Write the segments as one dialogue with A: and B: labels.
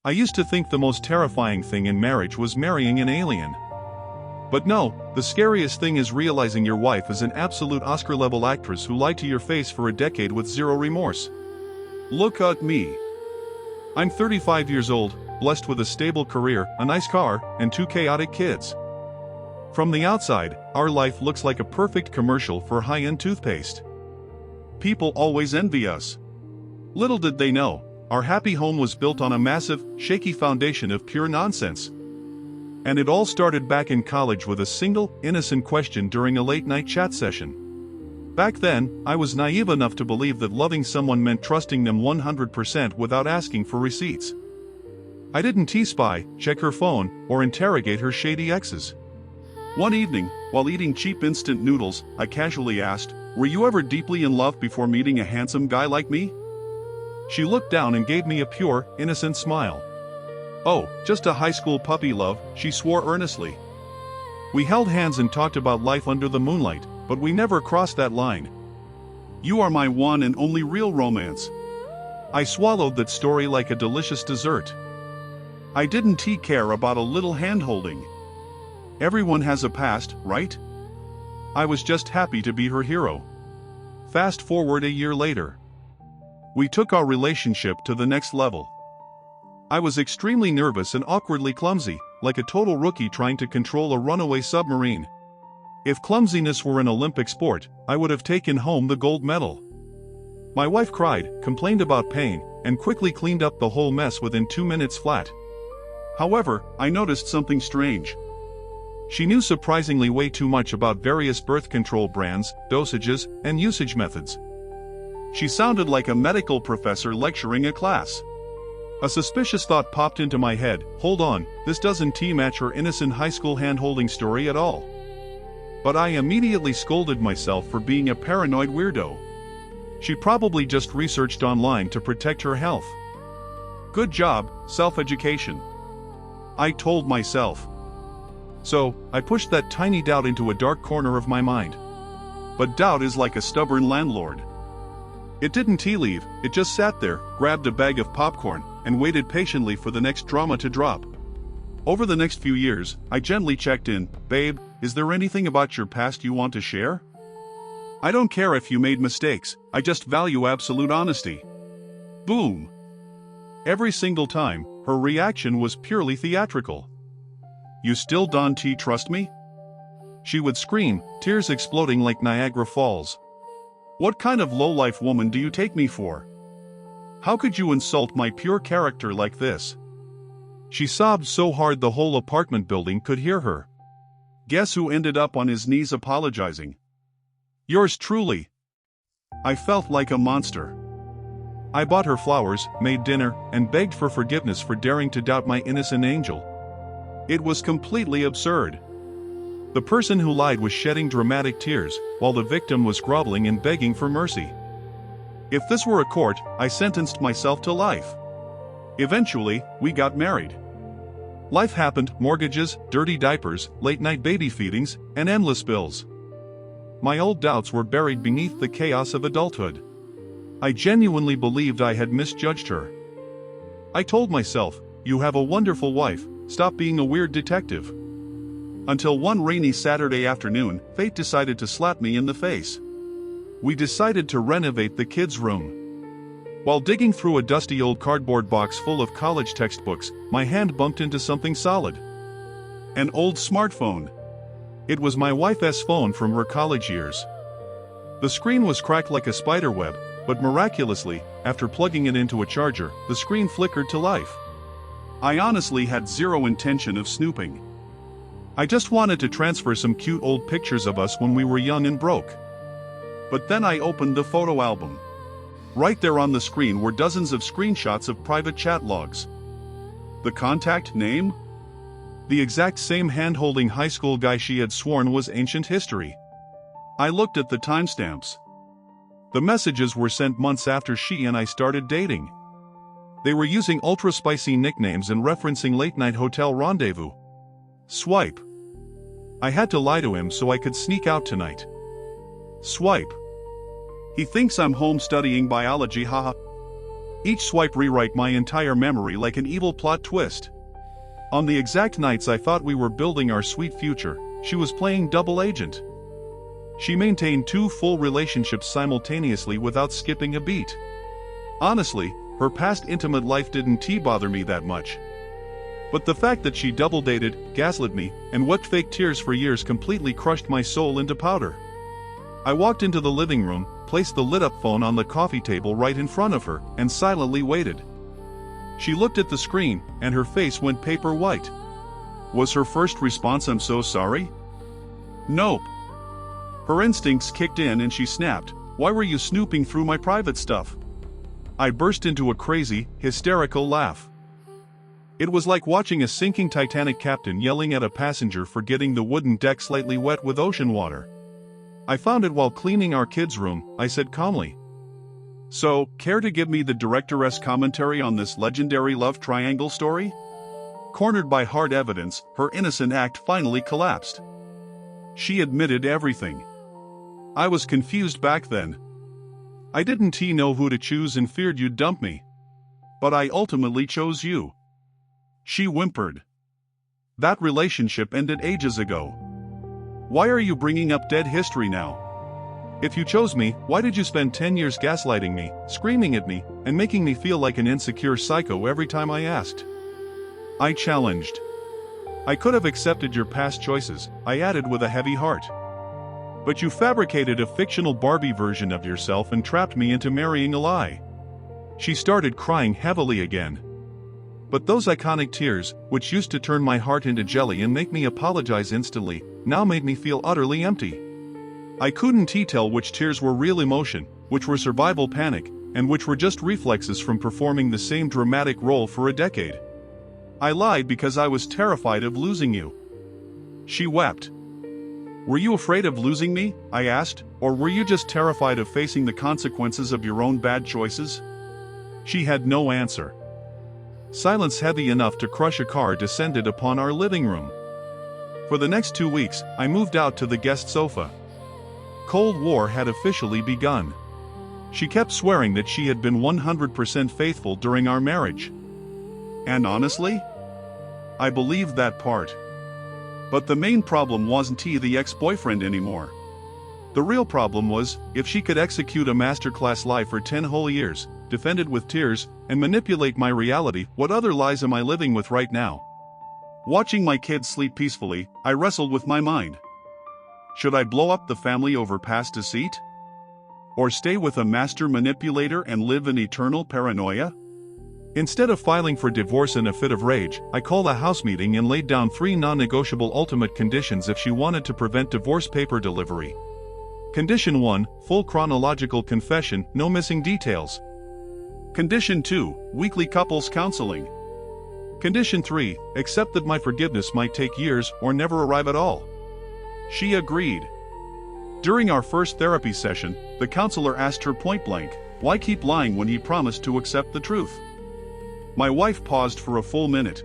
A: I used to think the most terrifying thing in marriage was marrying an alien. But no, the scariest thing is realizing your wife is an absolute Oscar-level actress who lied to your face for a decade with zero remorse. Look at me. I'm 35 years old, blessed with a stable career, a nice car, and 2 chaotic kids. From the outside, our life looks like a perfect commercial for high-end toothpaste. People always envy us. Little did they know, our happy home was built on a massive, shaky foundation of pure nonsense. And it all started back in college with a single, innocent question during a late-night chat session. Back then, I was naive enough to believe that loving someone meant trusting them 100% without asking for receipts. I didn't T-spy, check her phone, or interrogate her shady exes. One evening, while eating cheap instant noodles, I casually asked, "Were you ever deeply in love before meeting a handsome guy like me?" She looked down and gave me a pure, innocent smile. "Oh, just a high school puppy love," she swore earnestly. We held hands and talked about life under the moonlight, but we never crossed that line. "You are my one and only real romance." I swallowed that story like a delicious dessert. I didn't care about a little hand-holding. Everyone has a past, right? I was just happy to be her hero. Fast forward a year later. We took our relationship to the next level. I was extremely nervous and awkwardly clumsy, like a total rookie trying to control a runaway submarine. If clumsiness were an Olympic sport, I would have taken home the gold medal. My wife cried, complained about pain, and quickly cleaned up the whole mess within 2 minutes flat. However, I noticed something strange. She knew surprisingly way too much about various birth control brands, dosages, and usage methods. She sounded like a medical professor lecturing a class. A suspicious thought popped into my head, hold on, this doesn't match her innocent high school hand-holding story at all. But I immediately scolded myself for being a paranoid weirdo. She probably just researched online to protect her health. Good job, self-education, I told myself. So, I pushed that tiny doubt into a dark corner of my mind. But doubt is like a stubborn landlord. It didn't leave, it just sat there, grabbed a bag of popcorn, and waited patiently for the next drama to drop. Over the next few years, I gently checked in, "Babe, is there anything about your past you want to share? I don't care if you made mistakes, I just value absolute honesty." Boom! Every single time, her reaction was purely theatrical. "You still don't trust me?" She would scream, tears exploding like Niagara Falls. "What kind of lowlife woman do you take me for? How could you insult my pure character like this?" She sobbed so hard the whole apartment building could hear her. Guess who ended up on his knees apologizing? Yours truly. I felt like a monster. I bought her flowers, made dinner, and begged for forgiveness for daring to doubt my innocent angel. It was completely absurd. The person who lied was shedding dramatic tears, while the victim was groveling and begging for mercy. If this were a court, I sentenced myself to life. Eventually, we got married. Life happened, mortgages, dirty diapers, late-night baby feedings, and endless bills. My old doubts were buried beneath the chaos of adulthood. I genuinely believed I had misjudged her. I told myself, "You have a wonderful wife, stop being a weird detective." Until one rainy Saturday afternoon, fate decided to slap me in the face. We decided to renovate the kids' room. While digging through a dusty old cardboard box full of college textbooks, my hand bumped into something solid. An old smartphone. It was my wife's phone from her college years. The screen was cracked like a spider web, but miraculously, after plugging it into a charger, the screen flickered to life. I honestly had zero intention of snooping. I just wanted to transfer some cute old pictures of us when we were young and broke. But then I opened the photo album. Right there on the screen were dozens of screenshots of private chat logs. The contact name? The exact same hand-holding high school guy she had sworn was ancient history. I looked at the timestamps. The messages were sent months after she and I started dating. They were using ultra-spicy nicknames and referencing late-night hotel rendezvous. Swipe. I had to lie to him so I could sneak out tonight. Swipe. He thinks I'm home studying biology, haha. Each swipe rewrite my entire memory like an evil plot twist. On the exact nights I thought we were building our sweet future, she was playing double agent. She maintained 2 full relationships simultaneously without skipping a beat. Honestly, her past intimate life didn't bother me that much. But the fact that she double dated, gaslit me, and wept fake tears for years completely crushed my soul into powder. I walked into the living room, placed the lit-up phone on the coffee table right in front of her, and silently waited. She looked at the screen, and her face went paper white. Was her first response, "I'm so sorry"? Nope. Her instincts kicked in and she snapped, "Why were you snooping through my private stuff?" I burst into a crazy, hysterical laugh. It was like watching a sinking Titanic captain yelling at a passenger for getting the wooden deck slightly wet with ocean water. "I found it while cleaning our kids' room," I said calmly. "So, care to give me the director's commentary on this legendary love triangle story?" Cornered by hard evidence, her innocent act finally collapsed. She admitted everything. I was confused back then. I didn't know who to choose and feared you'd dump me. But I ultimately chose you. She whimpered. "That relationship ended ages ago. Why are you bringing up dead history now? If you chose me, why did you spend 10 years gaslighting me, screaming at me, and making me feel like an insecure psycho every time I asked?" I challenged. "I could have accepted your past choices," I added with a heavy heart. "But you fabricated a fictional Barbie version of yourself and trapped me into marrying a lie." She started crying heavily again. But those iconic tears, which used to turn my heart into jelly and make me apologize instantly, now made me feel utterly empty. I couldn't tell which tears were real emotion, which were survival panic, and which were just reflexes from performing the same dramatic role for a decade. I lied because I was terrified of losing you. She wept. "Were you afraid of losing me?" I asked, "or were you just terrified of facing the consequences of your own bad choices?" She had no answer. Silence heavy enough to crush a car descended upon our living room. For the next 2 weeks, I moved out to the guest sofa. Cold War had officially begun. She kept swearing that she had been 100% faithful during our marriage. And honestly, I believed that part. But the main problem wasn't the ex-boyfriend anymore. The real problem was, if she could execute a masterclass lie for 10 whole years, defend it with tears, and manipulate my reality, what other lies am I living with right now? Watching my kids sleep peacefully, I wrestled with my mind. Should I blow up the family over past deceit? Or stay with a master manipulator and live in eternal paranoia? Instead of filing for divorce in a fit of rage, I called a house meeting and laid down 3 non-negotiable ultimate conditions if she wanted to prevent divorce paper delivery. Condition 1, full chronological confession, no missing details. Condition 2, weekly couples counseling. Condition 3, accept that my forgiveness might take years or never arrive at all. She agreed. During our first therapy session, the counselor asked her point blank, why keep lying when he promised to accept the truth? My wife paused for a full minute.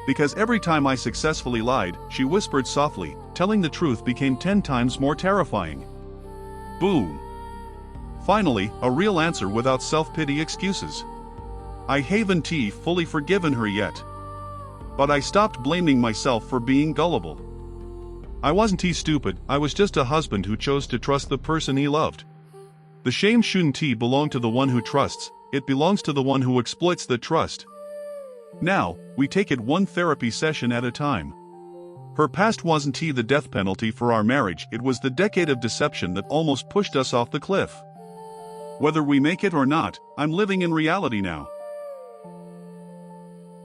A: Because every time I successfully lied, she whispered softly, telling the truth became 10 times more terrifying. Boom. Finally, a real answer without self-pity excuses. I haven't fully forgiven her yet. But I stopped blaming myself for being gullible. I wasn't stupid, I was just a husband who chose to trust the person he loved. The shame shouldn't belong to the one who trusts, it belongs to the one who exploits the trust. Now, we take it one therapy session at a time. Her past wasn't the death penalty for our marriage, it was the decade of deception that almost pushed us off the cliff. Whether we make it or not, I'm living in reality now.